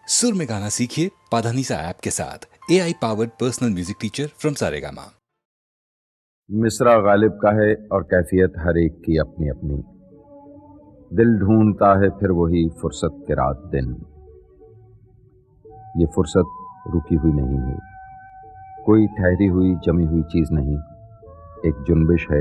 सुर में गाना सीखिए पाधानीसा ऐप के साथ। AI powered personal music teacher from Saregama. मिसरा गालिब का है और कैफियत हर एक की अपनी अपनी। दिल ढूंढता है फिर वही फुर्सत के रात दिन। ये फुर्सत रुकी हुई नहीं है, कोई ठहरी हुई जमी हुई चीज नहीं, एक जुनबिश है,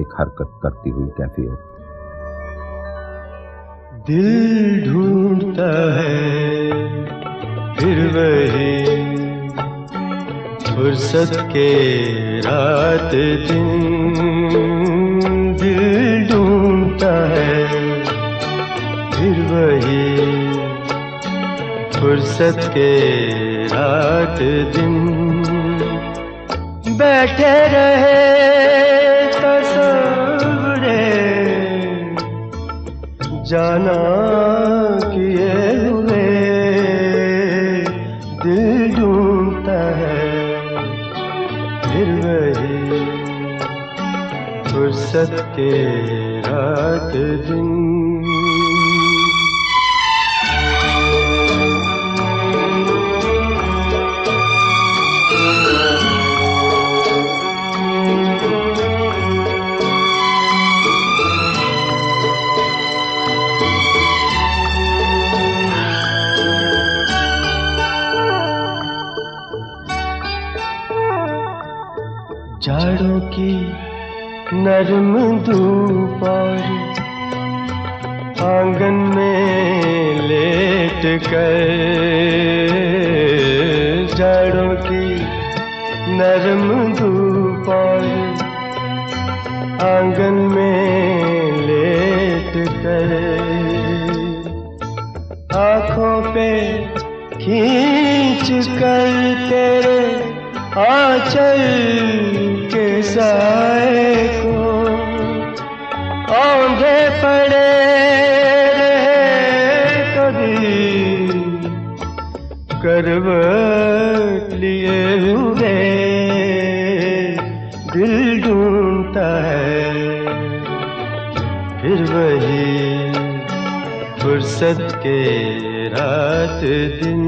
एक हरकत करती हुई कैफियत। दिल ढूंढता है फिर वही फुर्सत के रात दिन। दिल ढूंढता है फिर वही फुर्सत के रात दिन। बैठे रहे तस्वुरे जाना किए हुए। दिल ढूंढता है फिर वही फुर्सत के रात दिन। जाड़ों की नरम धूप और आंगन में लेट कर। जाड़ों की नरम धूप और आंगन में लेट कर। आँखों पे खींच कर तेरे आंचल के साए को औंधे पड़े रहे कभी करवट लिए हुए। दिल ढूंढता है फिर वही फुर्सत के रात दिन।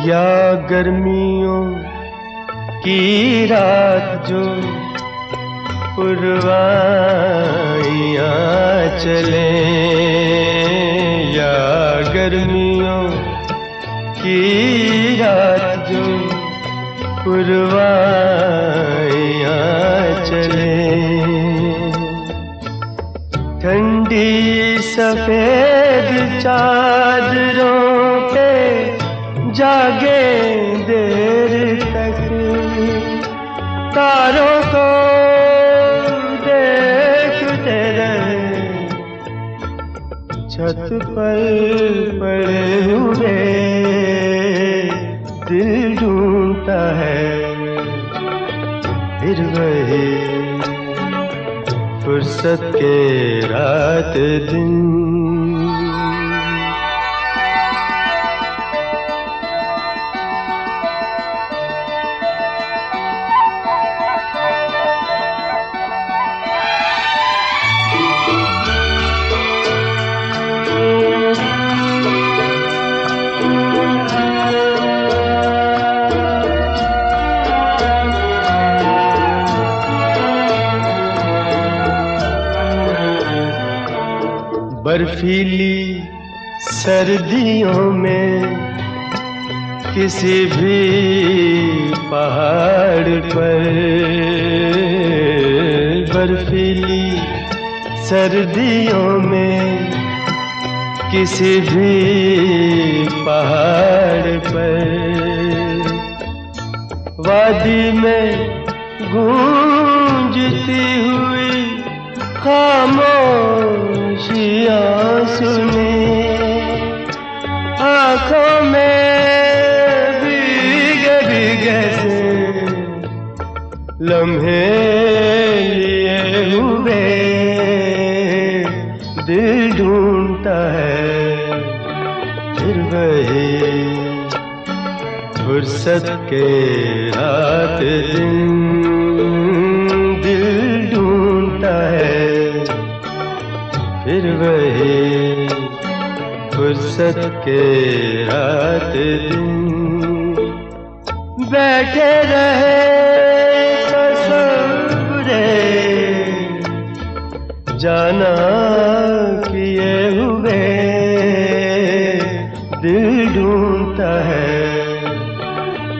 या गर्मियों की रात जो पुरवाइयाँ चले। या गर्मियों की रात जो पुरवाइयाँ चले। ठंडी सफेद चादरों पे जागे देर तक। तारों को देखते रहे छत पर पड़े हुए। दिल ढूंढता है फिर वही फुर्सत के रात दिन। बर्फीली सर्दियों में किसी भी पहाड़ पर। बर्फीली सर्दियों में किसी भी पहाड़ पर। वादी में गूंजती हुई खामोशियाँ सुने। आँखों में भीगे भीगे से लम्हे हुए दिल ढूंढता है फिर वही फुर्सत के रात दिन दिल ढूंढता है फिर वही फुर्सत के रात दिन बैठे रहे तसव्वुरे जाना किए हुए दिल ढूंढता है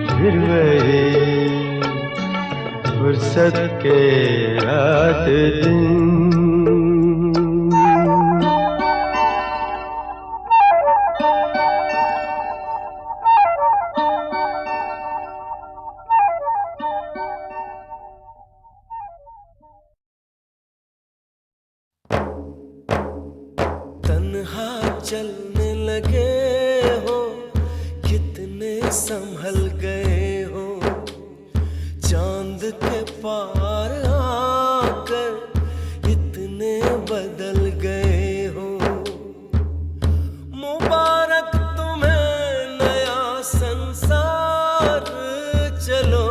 फिर वही फुर्सत के रात दिन तन्हा चलने लगे हो कितने संभल गए हो चांद के पार आकर इतने बदल गए हो मुबारक तुम्हें नया संसार चलो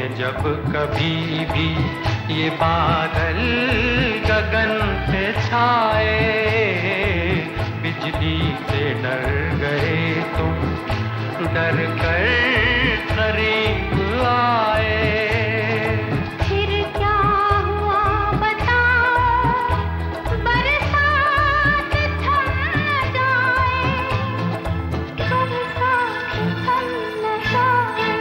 जब कभी भी ये बादल गगन पे छाए, बिजली से डर गए तुम, डर कर करीब आए। फिर क्या हुआ बताओ, बरसात थम जाए, तुम साथ थम न जाए।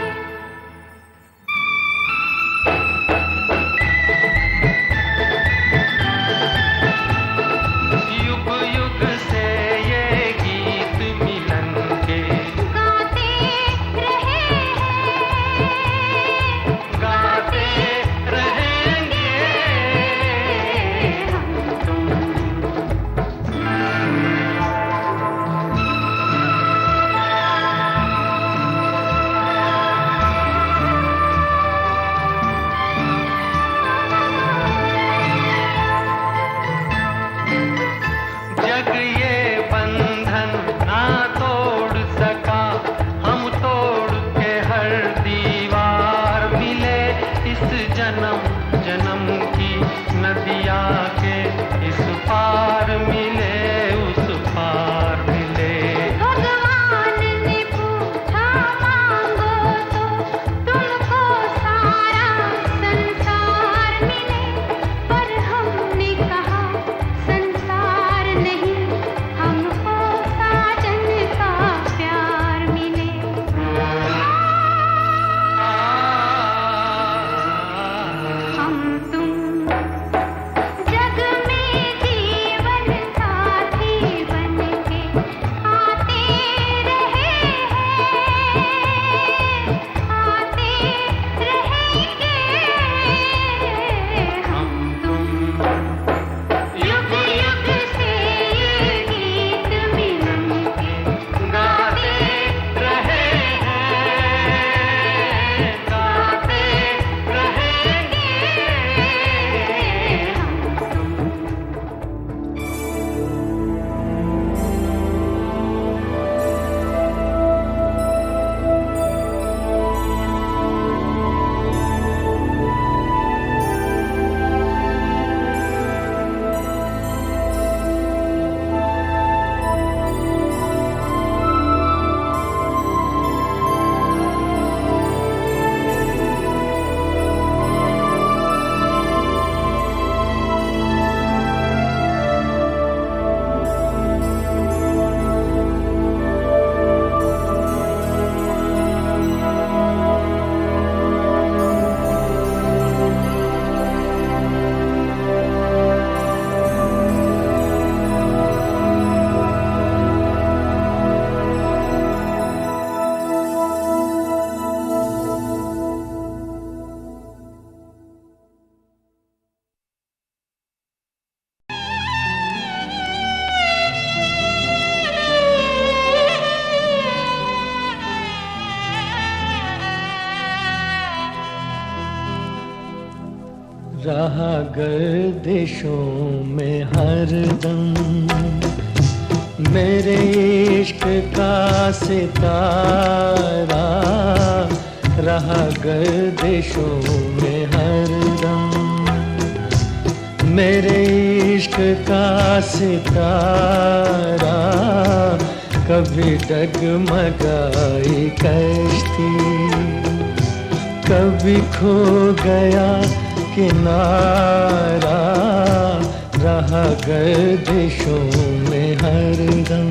युग युग से ये गीत मिलन के गाते रहे हैं, गाते रहेंगे हम तुम। जग ये बंधन ना तोड़ सका, हम तोड़ के हर दीवार मिले। इस जन्म जन्म की नदिया के इस पार मिले, उस पार मिले। भगवान ने पूछा मांगो तो तुमको सारा संसार मिले, पर हमने कहा संसार नहीं, हमको साजन का प्यार मिले। हम तुम जग में जीवन साथी बनके आते रहे हैं, आते रहेंगे हम तुम। युग युग से ये गीत मिलन के गाते रहे हैं, गाते रहेंगे हम तुम। रहा गर्दिशों में हरदम मेरे इश्क का सितारा, रहा गर्दिशों में हरदम मेरे इश्क का सितारा। कभी डगमगाई कश्ती, कभी खो गया किनारा, रहा गर्दिशों में हरदम।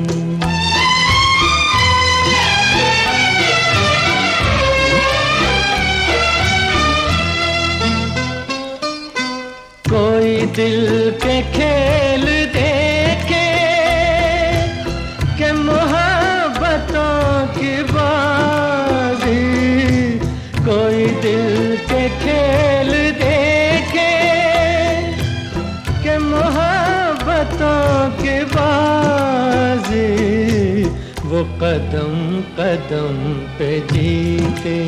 कोई दिल के खेल देखे कि मोहब्बतों की बाजी, कोई दिल के खेल देखे कि मोहब्बतों की बाजी, वो कदम कदम पे जीते,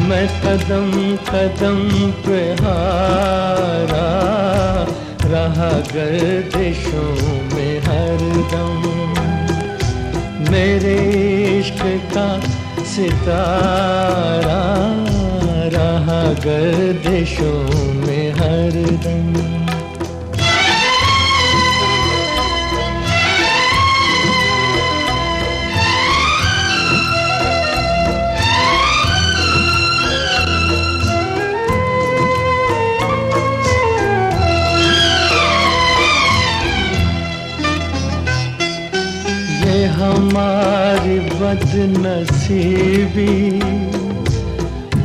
मैं कदम कदम पे हारा, रहा गर्दिशों में हरदम मेरे इश्क का सितारा। गर्दिशों में हरदम। ये हमारी बदनसीबी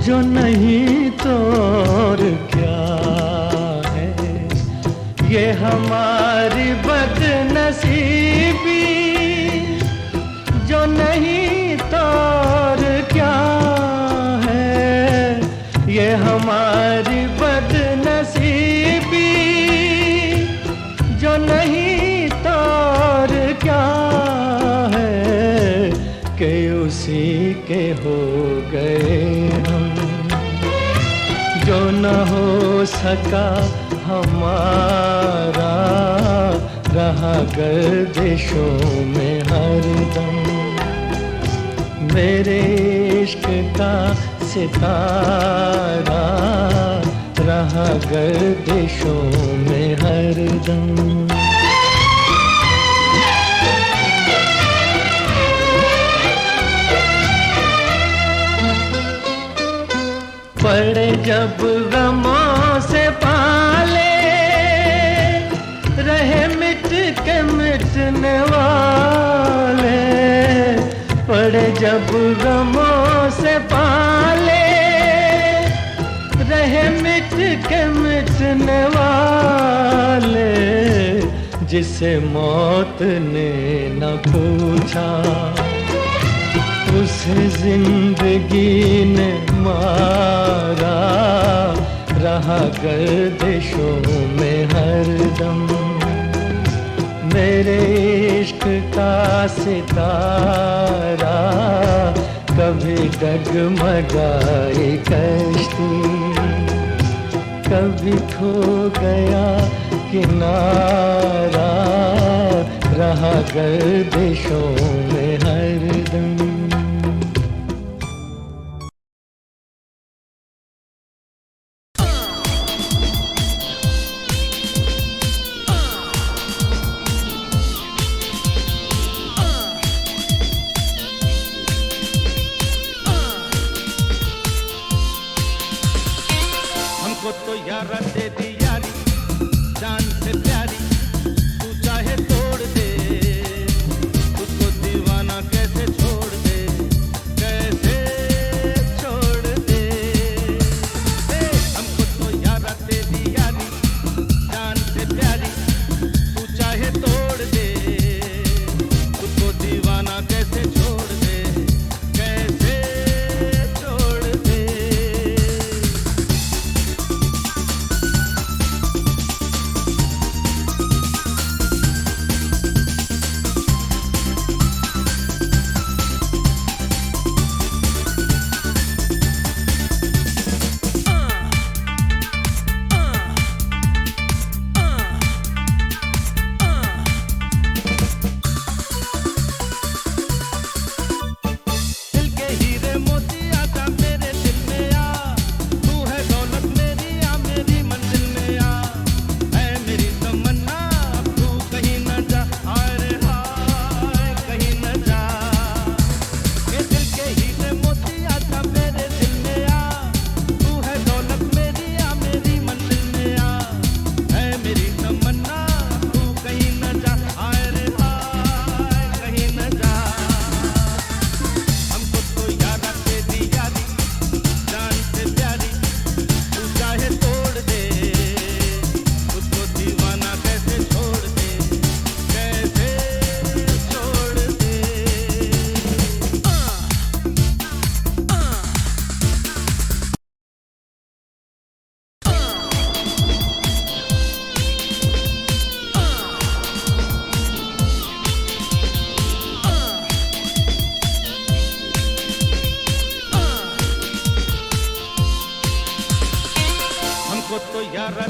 जो नहीं तो और क्या है। ये हमारी बदनसीबी जो नहीं तो और क्या है। ये हमारी बदनसीबी जो नहीं तो और क्या है कि उसी के हो गए हम जो न हो सका हमारा रहा गर्दिशों में हरदम। मेरे इश्क का सितारा रहा गर्दिशों में हरदम। पड़े जब गमों से पाले रहे मिट के मिटने वाले। पड़े जब गमों से पाले रहे मिट के मिटने वाले। जिसे मौत ने न पूछा उसे जिंदगी ने मारा रहा गर्दिशों में हरदम। मेरे इश्क का सितारा कभी डगमगाई कश्ती कभी खो गया किनारा रहा गर्दिशों में हरदम। हमको तो यारा दे दी यारी जान से प्यारी, तू चाहे तोड़ दे, उसको दीवाना कैसे छोड़ दे, कैसे छोड़ दे। हमको तो यारा दे दी यारी जान से प्यारी, तू चाहे तोड़ दे, उसको दीवाना कैसे छोड़ दे, कैसे छोड़ दे। दिल के हीरे मोती आजा मेरे दिल में आ, तू है दौलत मेरी आ मेरी मंजिल में आ, है मेरी तमन्ना अब तू कहीं न जा, हाय रे हाय कहीं न जा। ये दिल के हीरे मोती आजा मेरे दिल में आ, तू है दौलत मेरी आ मेरी मंजिल में आ, है मेरी तमन्ना अब तू कहीं न जा, हाय रे हाय कहीं न जा। हमको तो यारा दे दी यारी जान से प्यारी, तू चाहे तोड़ दे, उसको दीवाना कैसे छोड़ दे, कैसे छोड़ दे। हमको तो यारा